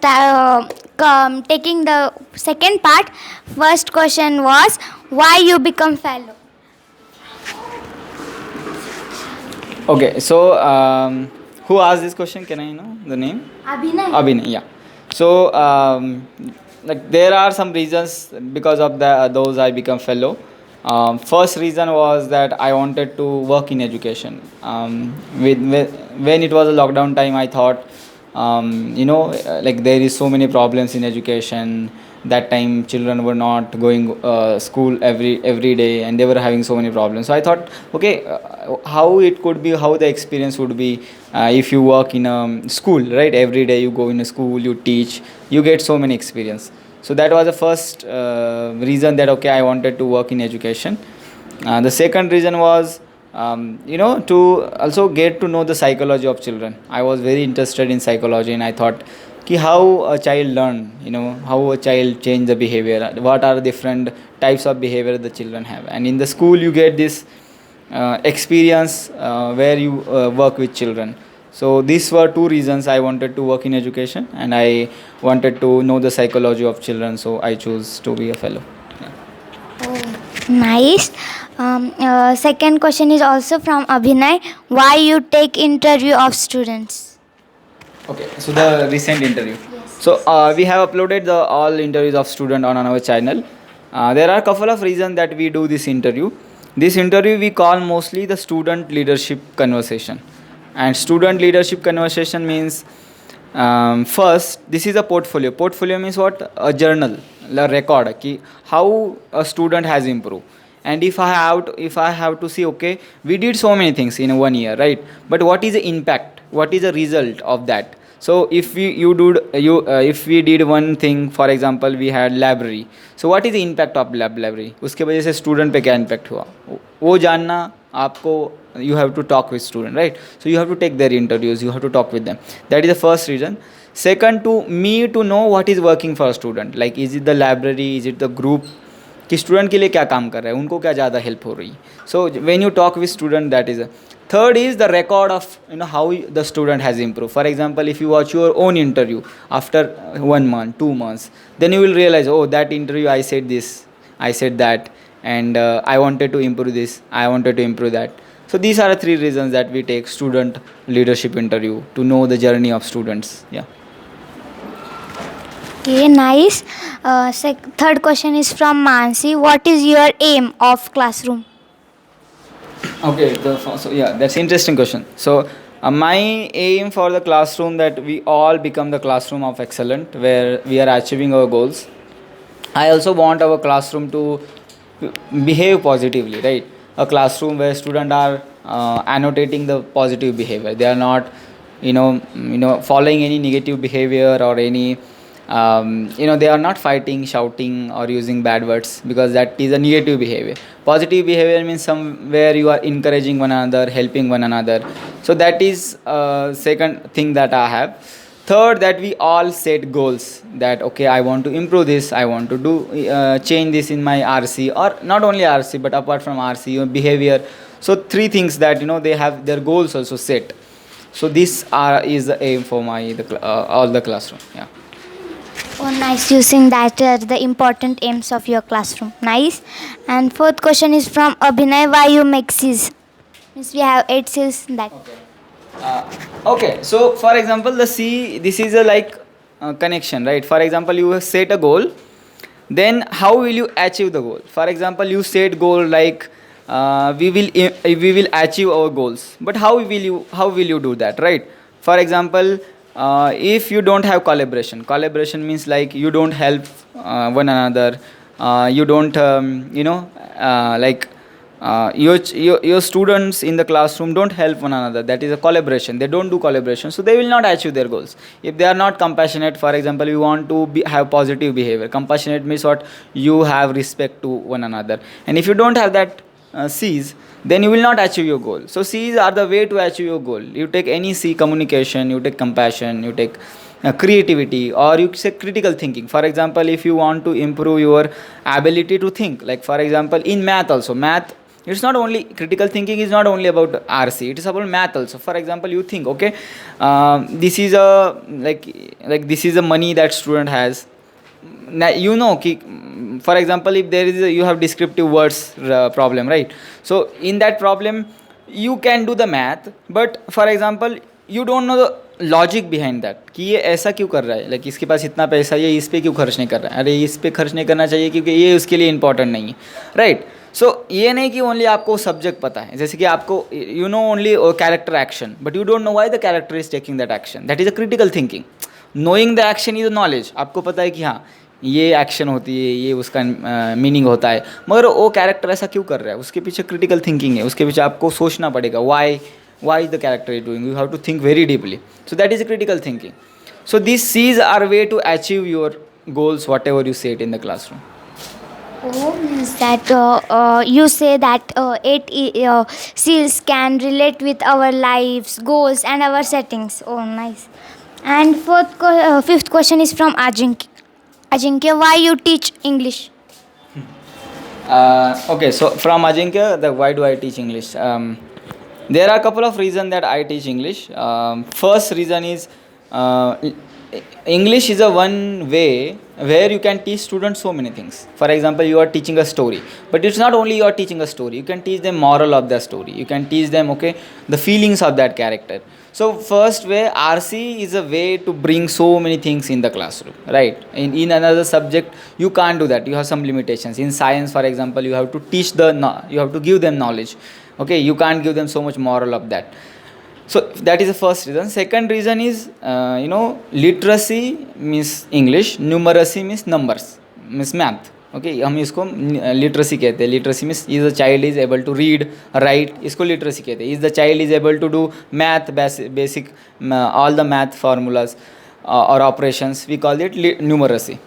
taking the second part. First question was why you become fellow. Okay, so who asked this question? Can I know the name? Abhinay. Abhinay, yeah. So, like there are some reasons because of those I become fellow. First reason was that I wanted to work in education. When it was a lockdown time, I thought, like there is so many problems in education. That time, children were not going school every day, and they were having so many problems. So I thought, okay, how it could be, how the experience would be if you work in a school, right? Every day you go in a school, you teach, you get so many experience. So that was the first reason that okay, I wanted to work in education. The second reason was to also get to know the psychology of children. I was very interested in psychology, and I thought ki how a child learn, how a child change the behavior, what are different types of behavior the children have, and in the school you get this experience where you work with children. So these were two reasons I wanted to work in education, and I wanted to know the psychology of children, so I chose to be a fellow. Nice. Second question is also from Abhinay. Why you take interview of students? Okay, so the recent interview. Yes. So we have uploaded the all interviews of student on our channel. There are a couple of reasons that we do this interview. This interview we call mostly the student leadership conversation. And student leadership conversation means first this is a portfolio. Portfolio means what? A journal, a record. Ki how a student has improved. And if I have to see, okay, we did so many things in 1 year, right? But what is the impact? What is the result of that? So if if we did one thing, for example, we had library. So what is the impact of library? उसके वजह से student पे क्या impact हुआ? वो जानना आपको, you have to talk with student, right? So you have to take their interviews, you have to talk with them. That is the first reason. Second, to me to know what is working for a student. Like is it the library, is it the group? कि student के लिए क्या काम कर रहा है, उनको क्या ज़्यादा हेल्प हो रही है. So when you talk with student, that is third is the record of how the student has improved. For example, if you watch your own interview after 1 month, 2 months, then you will realize, oh, that interview I said this, I said that, and I wanted to improve this, I wanted to improve that. So these are the three reasons that we take student leadership interview, to know the journey of students. Yeah. Okay, nice. Third question is from Mansi. What is your aim of classroom? Okay, so yeah, that's interesting question. So my aim for the classroom that we all become the classroom of excellent, where we are achieving our goals. I also want our classroom to behave positively, right? A classroom where students are annotating the positive behavior. They are not, following any negative behavior or any they are not fighting, shouting, or using bad words, because that is a negative behavior. Positive behavior means somewhere you are encouraging one another, helping one another. So that is second thing that I have. Third, that we all set goals, that okay, I want to improve this, I want to do change this in my RC, or not only RC but apart from RC, your behavior. So three things that they have their goals also set. So this is the aim for my all the classroom. Yeah. Oh, nice. Using that the important aims of your classroom. Nice. And fourth question is from Abhinay. Why you make Cs? Means we have 8 Cs in that. Okay, so for example, the C, this is a like connection, right? For example, you have set a goal, then how will you achieve the goal? For example, you set goal like we will achieve our goals, but how will you do that, right? For example, if you don't have collaboration means like you don't help one another, you don't like your students in the classroom don't help one another. That is a collaboration. They don't do collaboration, so they will not achieve their goals. If they are not compassionate, for example, you want to have positive behavior. Compassionate means what? You have respect to one another. And if you don't have that C's, then you will not achieve your goal. So C's are the way to achieve your goal. You take any C, communication, you take compassion, you take creativity, or you say critical thinking. For example, if you want to improve your ability to think, like for example in math also, math It's not only critical thinking is not only about RC, it is about math also. For example, you think, okay, this is a like this is the money that student has. You know for example, if there is you have descriptive words problem, right? So in that problem you can do the math, but for example you don't know the logic behind that कि ये ऐसा क्यों कर रहा है, like इसके पास इतना पैसा ये इस पे क्यों खर्च नहीं कर रहा है, अरे इस पे खर्च नहीं करना चाहिए क्योंकि ये उसके लिए इंपॉर्टेंट नहीं है, राइट? सो ये नहीं कि ओनली आपको सब्जेक्ट पता है, जैसे कि आपको you know only character action, but you don't know why the character is taking that action, that is a critical thinking. Knowing the action is knowledge. आपको पता है कि हाँ ये एक्शन होती है, ये उसका मीनिंग होता है, मगर वो कैरेक्टर ऐसा क्यों कर रहा है, उसके पीछे क्रिटिकल थिंकिंग है, उसके पीछे आपको सोचना पड़ेगा why is the character is doing, you have to think very deeply. So that is critical thinking. So these C's are way to achieve your goals whatever you set in the classroom. Oh, means that you say that seals can relate with our lives, goals, and our settings. Oh, nice. And fifth question is from Ajinkya. Ajinkya, why you teach English? Okay, so from Ajinkya, why do I teach English? There are a couple of reasons that I teach English. First reason is uh, English is a one way where you can teach students so many things. For example, you are teaching a story, but it's not only you are teaching a story. You can teach them moral of the story. You can teach them, okay, the feelings of that character. So first way, RC is a way to bring so many things in the classroom, right? In another subject, you can't do that. You have some limitations. In science, for example, you have to teach you have to give them knowledge. Okay, you can't give them so much moral of that. So that is the first reason. Second reason is literacy means English, numeracy means numbers, means math. Okay, हम इसको literacy कहते हैं. Literacy means is the child is able to read, write, इसको literacy कहते हैं. Is the child is able to do math, basic all the math formulas or operations, we call it numeracy.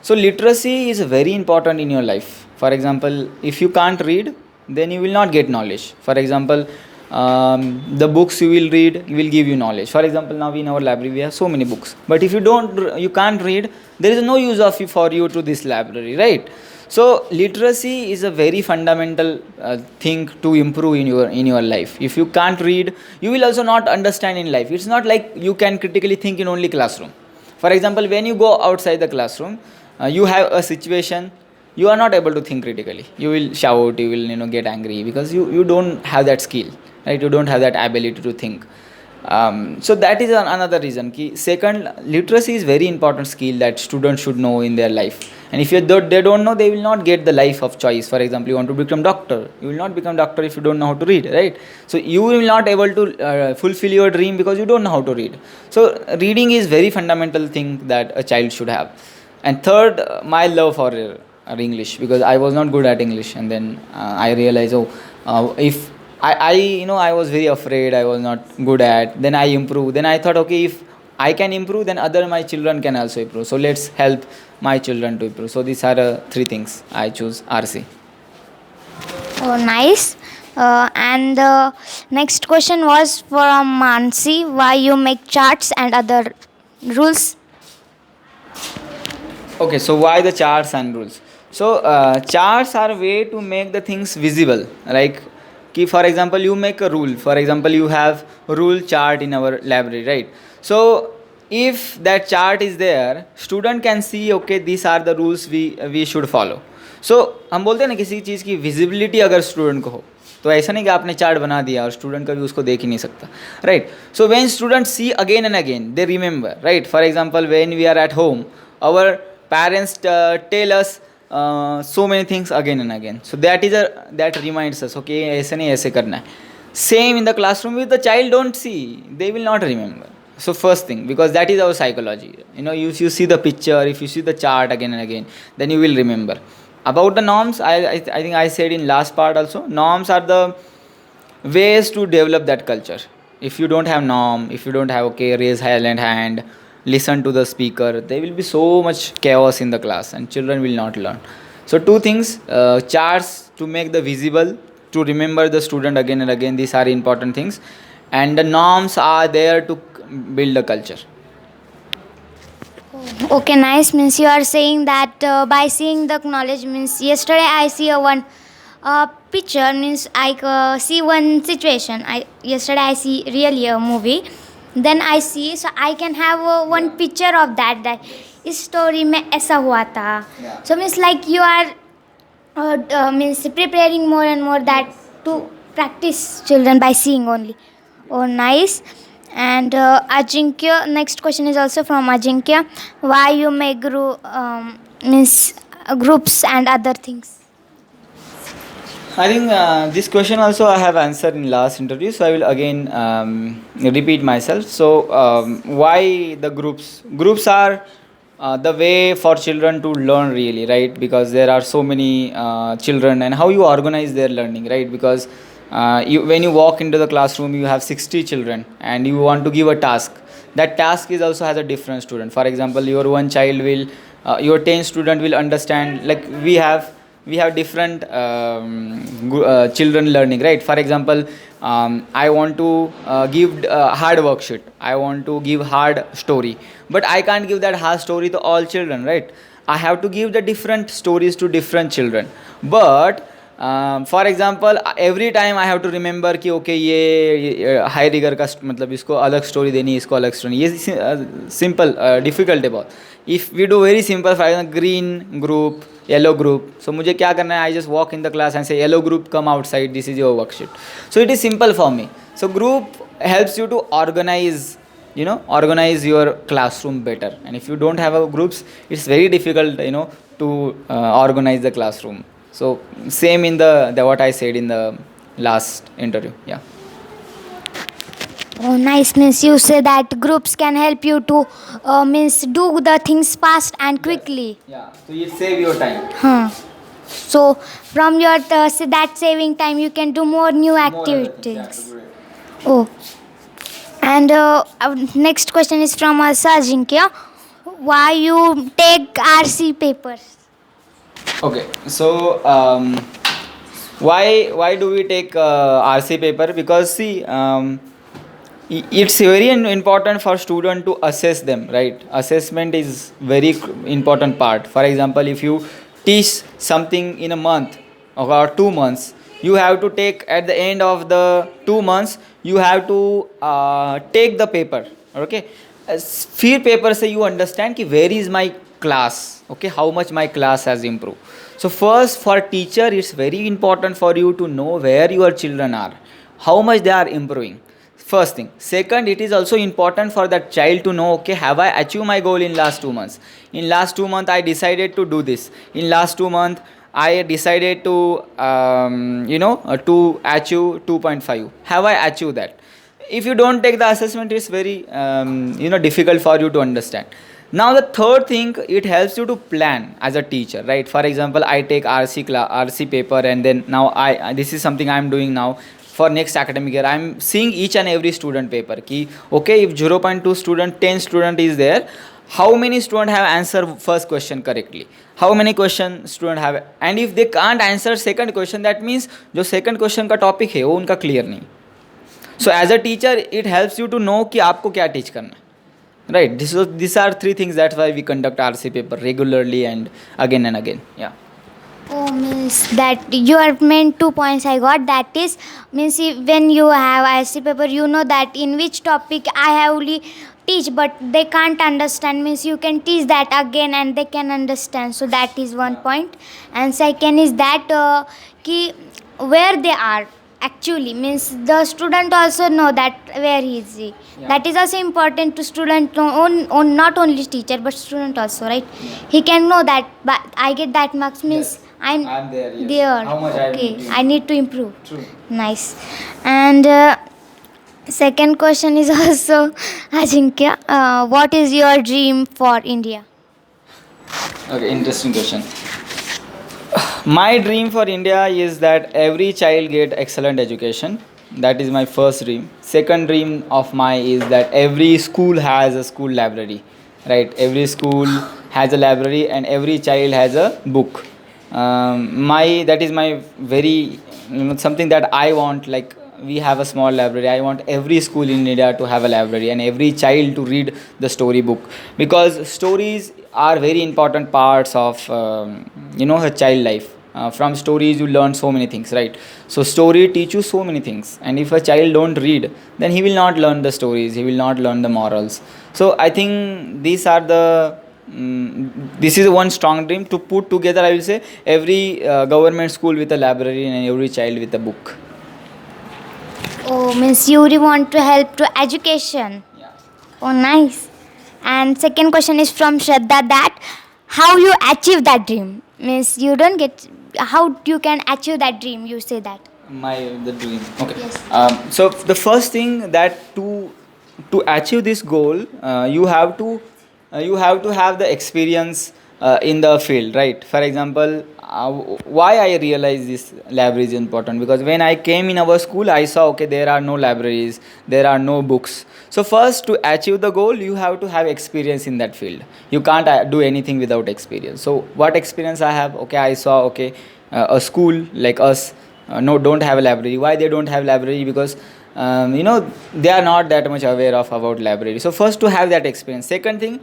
So literacy is very important in your life. For example, if you can't read, then you will not get knowledge. For example, the books you will read will give you knowledge. For example, now in our library we have so many books, but if you can't read, there is no use of for you to this library, right? So literacy is a very fundamental thing to improve in your life. If you can't read, you will also not understand in life. It's not like you can critically think in only classroom. For example, when you go outside the classroom, you have a situation, you are not able to think critically. You will shout, you will get angry because you don't have that skill, right? You don't have that ability to think. So that is another reason. Second, literacy is very important skill that students should know in their life. And if they don't know, they will not get the life of choice. For example, you want to become doctor, you will not become doctor if you don't know how to read, right? So you will not able to fulfill your dream because you don't know how to read. So reading is very fundamental thing that a child should have. And third, my love for English, because I was not good at English, and then I realized, if I was very afraid, I was not good at, then I improved. Then I thought, okay, if I can improve, then my children can also improve. So let's help my children to improve. So these are three things I choose RC. Oh, nice. And the next question was from Mansi. Why you make charts and other rules? Okay, so why the charts and rules? So charts are a way to make the things visible. Like, for example, you make a rule. For example, you have rule chart in our library, right? So if that chart is there, student can see, okay, these are the rules we should follow. So हम बोलते हैं ना, किसी चीज़ की visibility अगर student को हो, तो ऐसा नहीं कि आपने चार्ट बना दिया और स्टूडेंट कभी उसको देख ही नहीं सकता, right? So when student see again and again, they remember, right? For example, when we are at home, our parents tell us so many things again and again. So that reminds us, okay, ऐसे नहीं ऐसे करना है. Same in the classroom with the child, don't see, they will not remember. So first thing, because that is our psychology. If you see the picture, if you see the chart again and again, then you will remember. About the norms, I think I said in last part also, norms are the ways to develop that culture. If you don't have norm, if you don't have, okay, raise hand, listen to the speaker, there will be so much chaos in the class and children will not learn. So two things, charts to make the visible, to remember the student again and again, these are important things, and the norms are there to build a culture. Okay, nice. Means you are saying that by seeing the knowledge, means yesterday I see a one picture means I see one situation. I see really a movie, then I see, so I can have one picture of that इस story में ऐसा हुआ था. So means like you are means preparing more and more that to practice children by seeing only. Oh, nice. And Ajinkya, next question is also from Ajinkya. Why you make means groups and other things? I think this question also I have answered in last interview, so I will again repeat myself. So why the groups? Groups are the way for children to learn really, right? Because there are so many children, and how you organize their learning, right? Because when you walk into the classroom, you have 60 children, and you want to give a task. That task is also has a different student. For example, your one child will, your 10 student will understand. Like we have different children learning, right? For example, I want to give hard worksheet, I want to give hard story, but I can't give that hard story to all children, right? I have to give the different stories to different children. But for example every time I have to remember कि okay ये high rigour का मतलब इसको अलग story देनी है, इसको अलग स्टोरी, ये सिंपल डिफिकल्ट है बहुत. If we do very simple, for example green group, yellow group, so मुझे क्या करना है, I just walk in the class and say yellow group come outside, this is your worksheet. So it is simple for me. So group helps you to organize your classroom better, and if you don't have a groups, it's very difficult to organize the classroom. So same in the what I said in the last interview. Yeah. Oh, nice. Means you say that groups can help you to means do the things fast and quickly. Yeah, so it save your time. Huh. So from your that saving time, you can do more new activities. Oh, and next question is from Ajinkya. Why you take RC papers? Okay, so why do we take RC paper? Because see, it's very important for student to assess them, right? Assessment is very important part. For example, if you teach something in a month or 2 months, you have to take at the end of the 2 months, you have to take the paper, okay? Fear paper say you understand कि where is my class, okay, how much my class has improved. So first, for teacher, it's very important for you to know where your children are, how much they are improving. First thing. Second, it is also important for that child to know, okay, have I achieved my goal in last 2 months? In last 2 months, I decided to do this. In last 2 months, I decided to to achieve 2.5. Have I achieved that? If you don't take the assessment, it's very difficult for you to understand. Now the third thing, it helps you to plan as a teacher, right? For example, I take RC paper, and then now this is something I'm doing now. For next academic year, I'm seeing each and every student paper ki okay, if 0.2 student, 10 student is there, how many student have answered first question correctly, how many question student have, and if they can't answer second question, that means जो second question का topic है वो उनका clear नहीं. So as a teacher, it helps you to know कि आपको क्या teach करना है, right? These are three things. That's why we conduct RC paper regularly and again. Yeah. Oh, means that you are meant 2 points I got. That is, means when you have IC paper, you know that in which topic I have only teach, but they can't understand. Means you can teach that again and they can understand. So that is one point. And second is that ki where they are actually, means the student also know that where he is. Yeah. That is also important to student, not only teacher but student also, right? Yeah. He can know that, but I get that marks means. Yes. I'm there. Yes. There. How much okay. I need to improve. True. Nice. And second question is also Ajinkya. What is your dream for India? Okay, interesting question. My dream for India is that every child get excellent education. That is my first dream. Second dream of mine is that every school has a school library, right? Every school has a library and every child has a book. That is my very something that I want. Like we have a small library. I want every school in India to have a library and every child to read the story book, because stories are very important parts of her child life. From stories you learn so many things, right? So story teach you so many things, and if a child don't read, then he will not learn the stories, he will not learn the morals. So I think these are the this is one strong dream to put together, I will say, every government school with a library and every child with a book. Oh, means you really want to help to education. Yeah. Oh, nice. And second question is from Shraddha, that how you achieve that dream. Means you don't get how you can achieve that dream. You say that. My the dream, okay. Yes. So the first thing that to achieve this goal, you have to have the experience in the field, right? For example, why I realize this library is important, because when I came in our school I saw, okay, there are no libraries, there are no books. So first, to achieve the goal, you have to have experience in that field. You can't do anything without experience. So what experience I have? Okay, I saw, okay, a school like us no don't have a library. Why they don't have library? Because they are not that much aware of about library. So first, to have that experience. Second thing,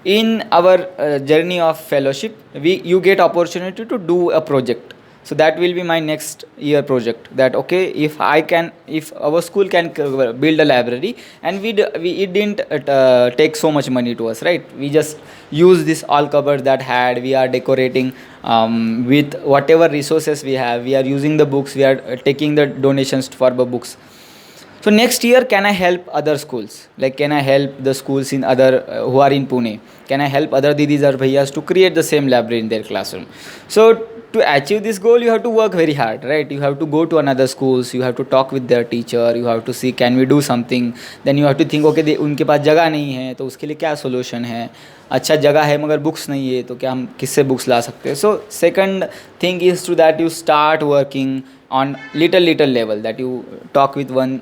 in our journey of fellowship, we you get opportunity to do a project. So that will be my next year project, that okay, if our school can build a library, and we it didn't take so much money to us, right? We just use this all cupboard that had, we are decorating with whatever resources we have, we are using the books, we are taking the donations for the books. So next year, can I help other schools? Like, can I help the schools in other who are in Pune? Can I help other didis or bhaiyas to create the same library in their classroom? So to achieve this goal, you have to work very hard, right? You have to go to another schools. You have to talk with their teacher. You have to see, can we do something? Then you have to think, okay, उनके पास जगह नहीं है, तो उसके लिए क्या solution है? अच्छा जगह है मगर बुक्स नहीं है, तो क्या हम किससे बुक्स ला सकते हैं? So second thing is to that you start working on little level, that you talk with one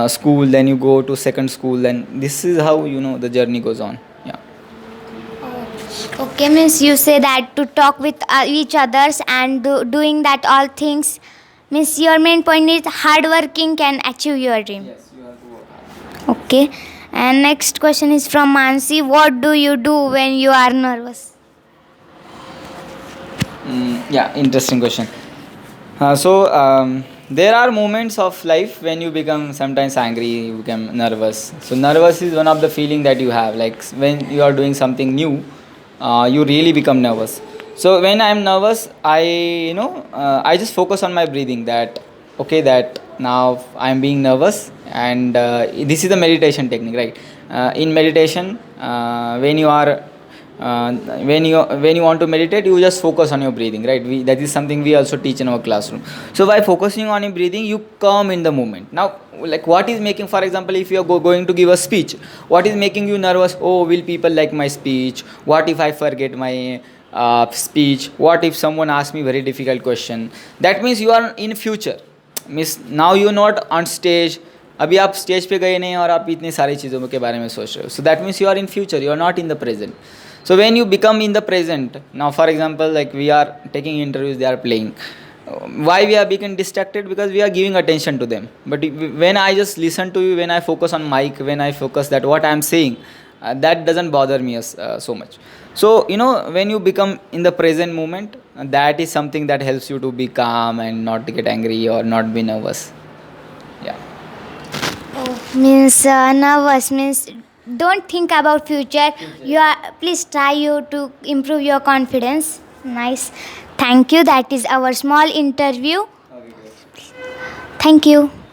school, then you go to second school, then this is how the journey goes on. Yeah. Okay, means you say that to talk with each others and doing that all things. Means your main point is hard working can achieve your dream. Yes, you have to work hard. Okay. And next question is from Mansi. What do you do when you are nervous? Yeah, interesting question. There are moments of life when you become sometimes angry, you become nervous. So nervous is one of the feeling that you have. Like when you are doing something new, you really become nervous. So when I am nervous, I just focus on my breathing. That okay, that now I am being nervous, and this is the meditation technique, right? In meditation, when you are when you want to meditate, you just focus on your breathing, right? That is something we also teach in our classroom. So by focusing on your breathing, you come in the moment. Now, like, what is making, for example, if you are going to give a speech, what is making you nervous? Oh, will people like my speech? What if I forget my speech? What if someone asks me very difficult question? That means you are in future. Means now you are not on stage. अभी आप stage पे गए नहीं और आप इतनी सारी चीज़ों के बारे में सोच रहे हो. So that means you are in future, you are not in the present. So when you become in the present, now for example, like we are taking interviews, they are playing. Why we are becoming distracted? Because we are giving attention to them. But when I just listen to you, when I focus on mic, when I focus that what I am saying, that doesn't bother me so much. So when you become in the present moment, that is something that helps you to be calm and not to get angry or not be nervous. Yeah. Oh, means nervous means don't think about future. You are please try you to improve your confidence. Nice. Thank you. That is our small interview. Okay, great. Thank you.